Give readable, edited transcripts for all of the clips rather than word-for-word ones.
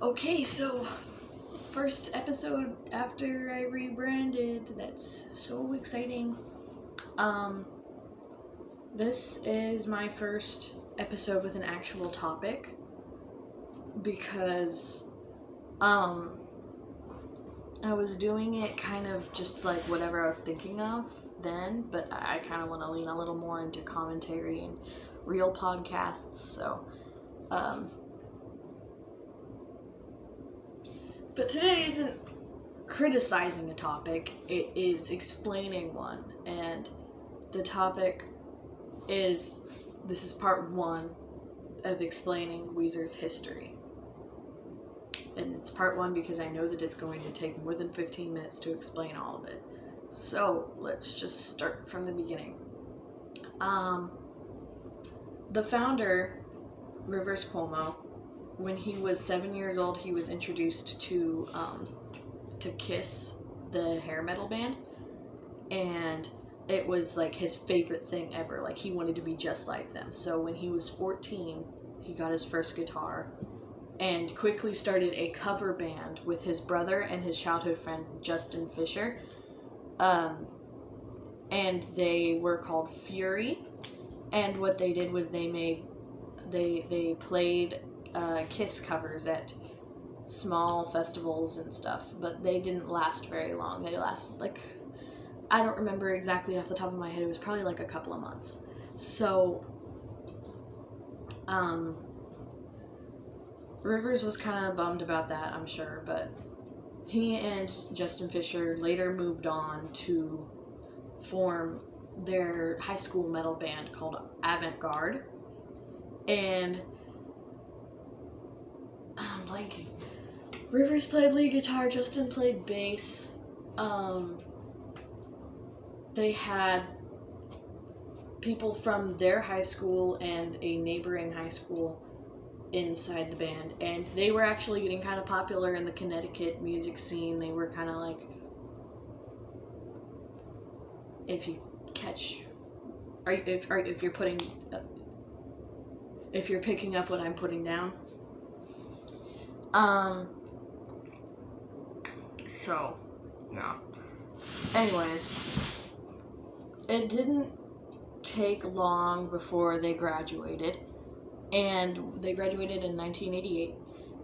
Okay, so first episode after I rebranded. That's so exciting. Um, this is my first episode with an actual topic because I was doing it kind of just like whatever I was thinking of then, but I kind of want to lean a little more into commentary and real podcasts, so but today isn't criticizing a topic, it is explaining one, and the topic is, this is part one of explaining Weezer's history. And it's part one because I know that it's going to take more than 15 minutes to explain all of it. So let's just start from the beginning. The founder, Rivers Cuomo, when he was 7 years old, he was introduced to Kiss, the hair metal band, and it was like his favorite thing ever. Like, he wanted to be just like them. So when he was 14, he got his first guitar and quickly started a cover band with his brother and his childhood friend Justin Fisher. And they were called Fury. And what they did was they played Kiss covers at small festivals and stuff, but they didn't last very long. They lasted like, I don't remember exactly off the top of my head, it was probably like a couple of months. So Rivers was kind of bummed about that, I'm sure, but he and Justin Fisher later moved on to form their high school metal band called Avant-Garde, and I'm blanking. Rivers played lead guitar, Justin played bass. They had people from their high school and a neighboring high school inside the band, and they were actually getting kind of popular in the Connecticut music scene. They were kind of like, if you're picking up what I'm putting down. So, yeah. Anyways, it didn't take long before they graduated, and they graduated in 1988,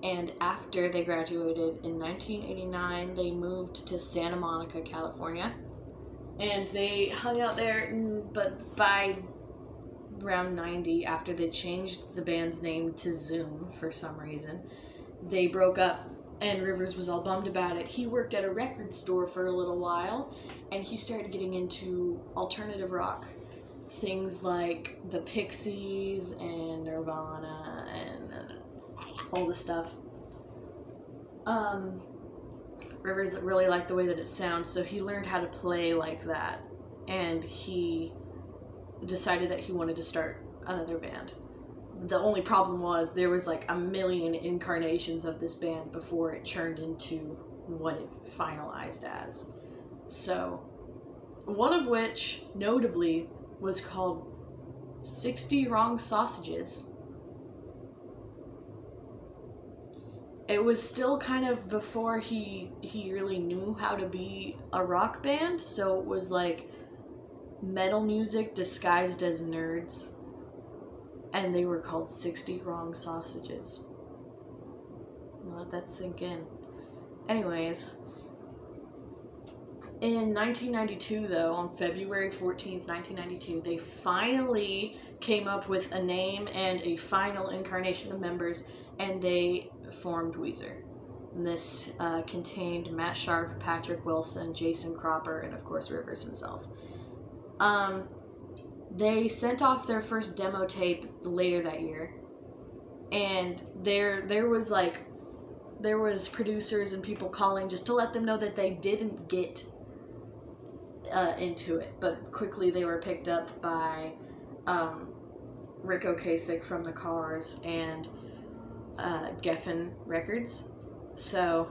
and after they graduated in 1989, they moved to Santa Monica, California, and they hung out there, but by around 90, after they changed the band's name to Zoom for some reason, they broke up, and Rivers was all bummed about it. He worked at a record store for a little while, and he started getting into alternative rock. Things like the Pixies and Nirvana and all the stuff. Rivers really liked the way that it sounds, so he learned how to play like that, and he decided that he wanted to start another band. The only problem was there was like a million incarnations of this band before it turned into what it finalized as. So, one of which, notably, was called 60 Wrong Sausages. It was still kind of before he really knew how to be a rock band, so it was like metal music disguised as nerds. And they were called 60 Wrong Sausages. Let that sink in. Anyways, in 1992, though, on February 14th, 1992, they finally came up with a name and a final incarnation of members, and they formed Weezer. And this contained Matt Sharp, Patrick Wilson, Jason Cropper, and of course Rivers himself. They sent off their first demo tape later that year, and there was producers and people calling just to let them know that they didn't get into it, but quickly they were picked up by Rick Ocasek from the Cars and Geffen Records. So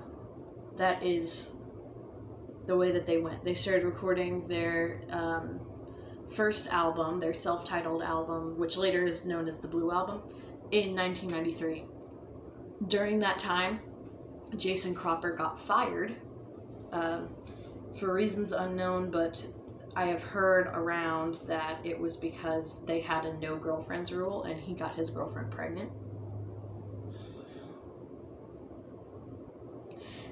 that is the way that they went. They started recording their first album, their self-titled album, which later is known as the Blue Album, in 1993. During that time, Jason Cropper got fired for reasons unknown, but I have heard around that it was because they had a no girlfriends rule and he got his girlfriend pregnant.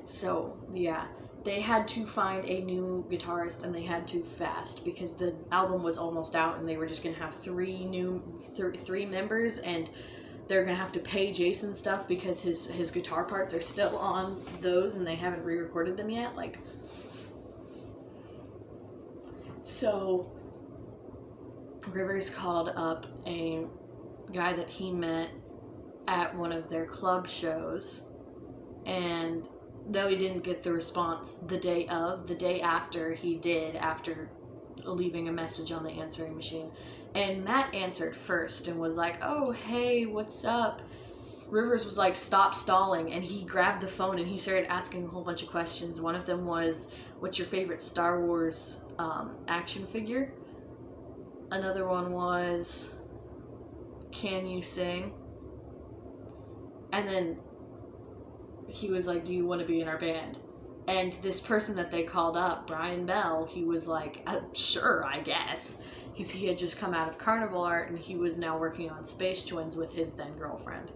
So, yeah, they had to find a new guitarist, and they had to fast because the album was almost out and they were just going to have three members, and they're going to have to pay Jason stuff because his guitar parts are still on those and they haven't re-recorded them yet. Like, so Rivers called up a guy that he met at one of their club shows, and though he didn't get the response the day after he did, after leaving a message on the answering machine. And Matt answered first and was like, "Oh, hey, what's up?" Rivers was like, "Stop stalling," and he grabbed the phone and he started asking a whole bunch of questions. One of them was, "What's your favorite Star Wars action figure?" Another one was, "Can you sing?" And then he was like, "Do you want to be in our band?" And this person that they called up, Brian Bell, he was like, "Sure, I guess." He had just come out of Carnival Art, and he was now working on Space Twins with his then girlfriend.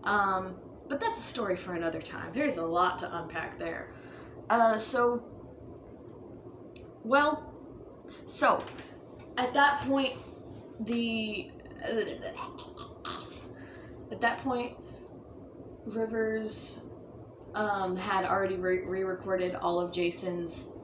But that's a story for another time. There's a lot to unpack there. So at that point, Rivers had already re-recorded all of Jason's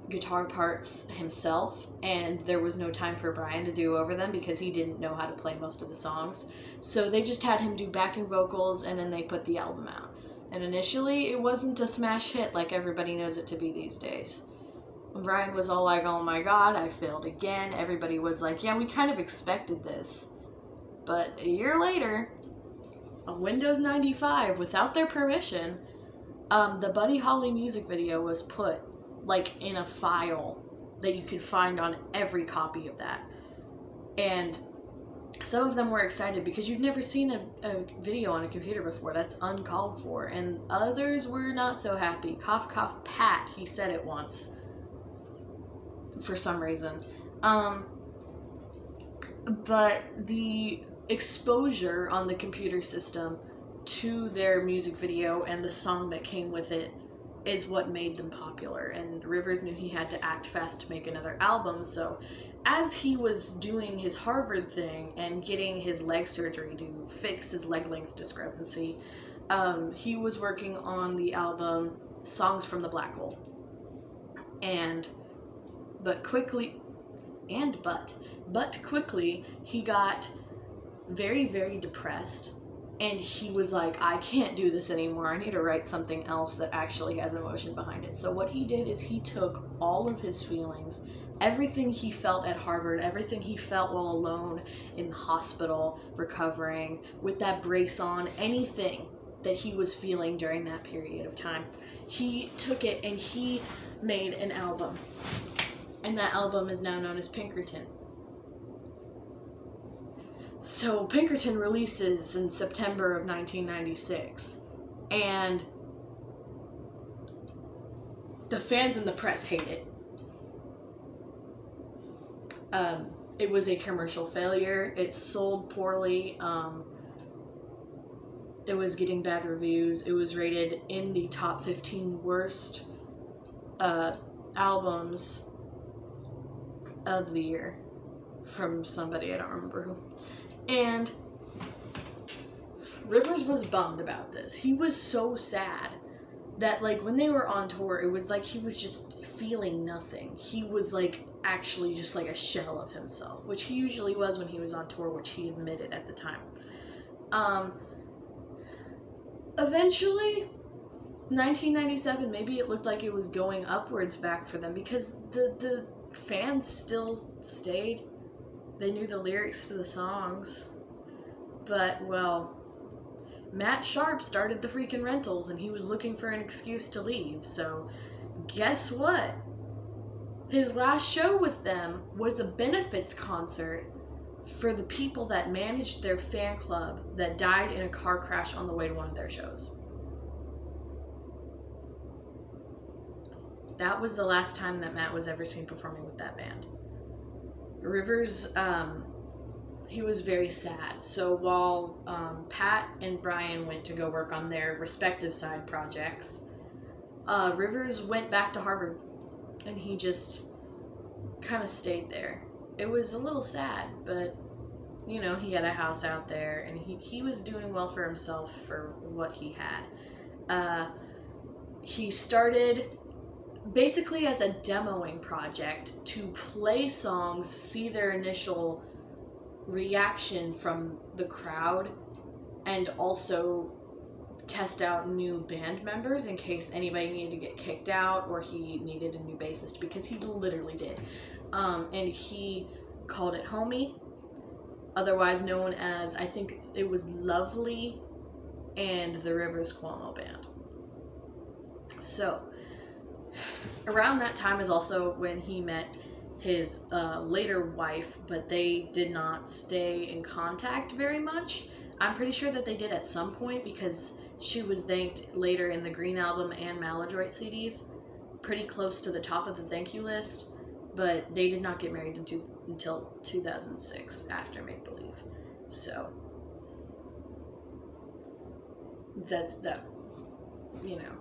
guitar parts himself, and there was no time for Brian to do over them because he didn't know how to play most of the songs. So they just had him do backing vocals, and then they put the album out. And initially, it wasn't a smash hit like everybody knows it to be these days. And Brian was all like, "Oh my god, I failed again." Everybody was like, "Yeah, we kind of expected this." But a year later, on Windows 95, without their permission, the Buddy Holly music video was put like in a file that you could find on every copy of that. And some of them were excited because you've never seen a video on a computer before. That's uncalled for. And others were not so happy. Cough, cough, Pat, he said it once. For some reason. But the exposure on the computer system to their music video and the song that came with it is what made them popular, and Rivers knew he had to act fast to make another album. So as he was doing his Harvard thing and getting his leg surgery to fix his leg length discrepancy, he was working on the album Songs from the Black Hole. But quickly he got very, very depressed. And he was like, "I can't do this anymore. I need to write something else that actually has emotion behind it." So what he did is he took all of his feelings, everything he felt at Harvard, everything he felt while alone in the hospital, recovering, with that brace on, anything that he was feeling during that period of time, he took it and he made an album. And that album is now known as Pinkerton. So Pinkerton releases in September of 1996, and the fans and the press hate it. It was a commercial failure. It sold poorly. It was getting bad reviews. It was rated in the top 15 worst albums of the year from somebody, I don't remember who. And Rivers was bummed about this. He was so sad that, like, when they were on tour, it was like he was just feeling nothing. He was, like, actually just like a shell of himself, which he usually was when he was on tour, which he admitted at the time. Eventually, 1997, maybe it looked like it was going upwards back for them because the fans still stayed. They knew the lyrics to the songs. But, well, Matt Sharp started the freaking Rentals, and he was looking for an excuse to leave. So, guess what? His last show with them was a benefits concert for the people that managed their fan club that died in a car crash on the way to one of their shows. that was the last time that Matt was ever seen performing with that band. Rivers, he was very sad. So while Pat and Brian went to go work on their respective side projects, Rivers went back to Harvard, and he just kind of stayed there. It was a little sad, but you know, he had a house out there, and he was doing well for himself for what he had. He started basically as a demoing project to play songs, see their initial reaction from the crowd, and also test out new band members in case anybody needed to get kicked out or he needed a new bassist, because he literally did. And he called it Homie, otherwise known as, I think it was Lovely and the Rivers Cuomo Band. So around that time is also when he met his later wife, but they did not stay in contact very much. I'm pretty sure that they did at some point, because she was thanked later in the Green Album and Maladroit CDs, pretty close to the top of the thank you list, but they did not get married until 2006 after Make Believe. So that's that, you know.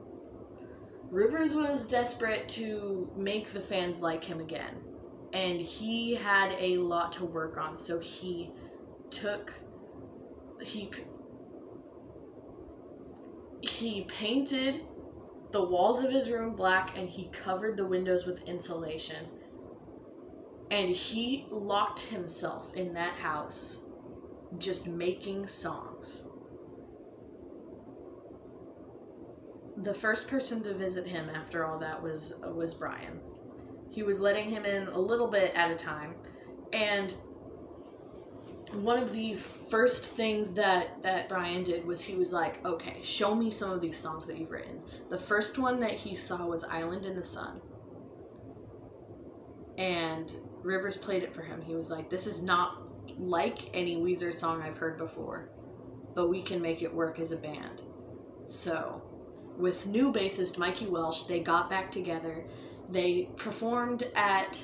Rivers was desperate to make the fans like him again, and he had a lot to work on, so he painted the walls of his room black, and he covered the windows with insulation, and he locked himself in that house just making songs. The first person to visit him after all that was Brian. He was letting him in a little bit at a time, and one of the first things that Brian did was he was like, okay, show me some of these songs that you've written. The first one that he saw was Island in the Sun, and Rivers played it for him. He was like, this is not like any Weezer song I've heard before, but we can make it work as a band. So with new bassist Mikey Welsh, they got back together. They performed at...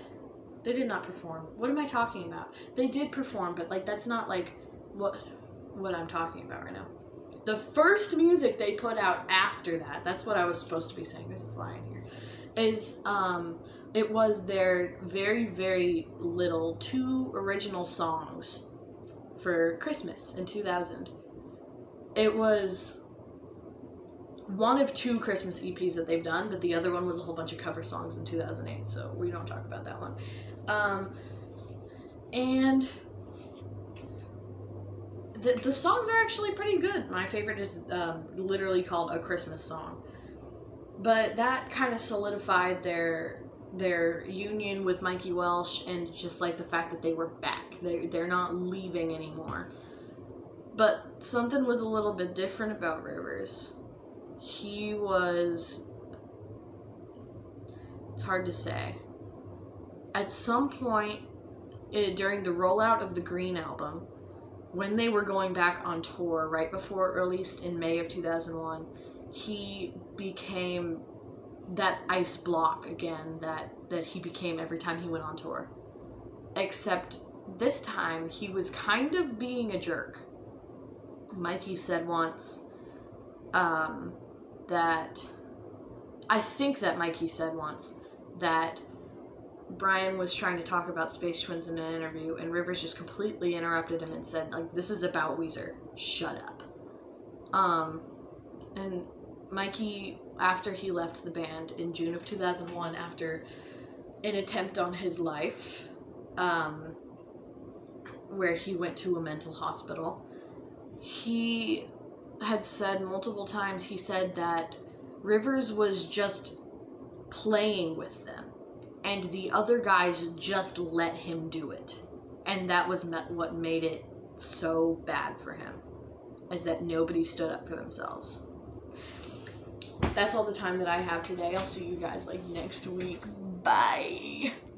They did not perform. What am I talking about? They did perform, but like that's not like what I'm talking about right now. The first music they put out after that's what I was supposed to be saying. There's a fly in here. Is it was their very, very little 2 original songs for Christmas in 2000. It was one of 2 Christmas EPs that they've done, but the other one was a whole bunch of cover songs in 2008, so we don't talk about that one. And the songs are actually pretty good. My favorite is literally called A Christmas Song. But that kind of solidified their union with Mikey Welsh, and just like the fact that they were back. They're not leaving anymore. But something was a little bit different about Rivers. He was... It's hard to say. At some point during the rollout of the Green Album, when they were going back on tour right before it released in May of 2001, he became that ice block again that he became every time he went on tour. Except this time he was kind of being a jerk. Mikey said once that Brian was trying to talk about Space Twins in an interview, and Rivers just completely interrupted him and said, like, this is about Weezer. Shut up. And Mikey, after he left the band in June of 2001, after an attempt on his life, where he went to a mental hospital, he had said multiple times, he said that Rivers was just playing with them, and the other guys just let him do it. And that was what made it so bad for him, is that nobody stood up for themselves. That's all the time that I have today. I'll see you guys like next week. Bye.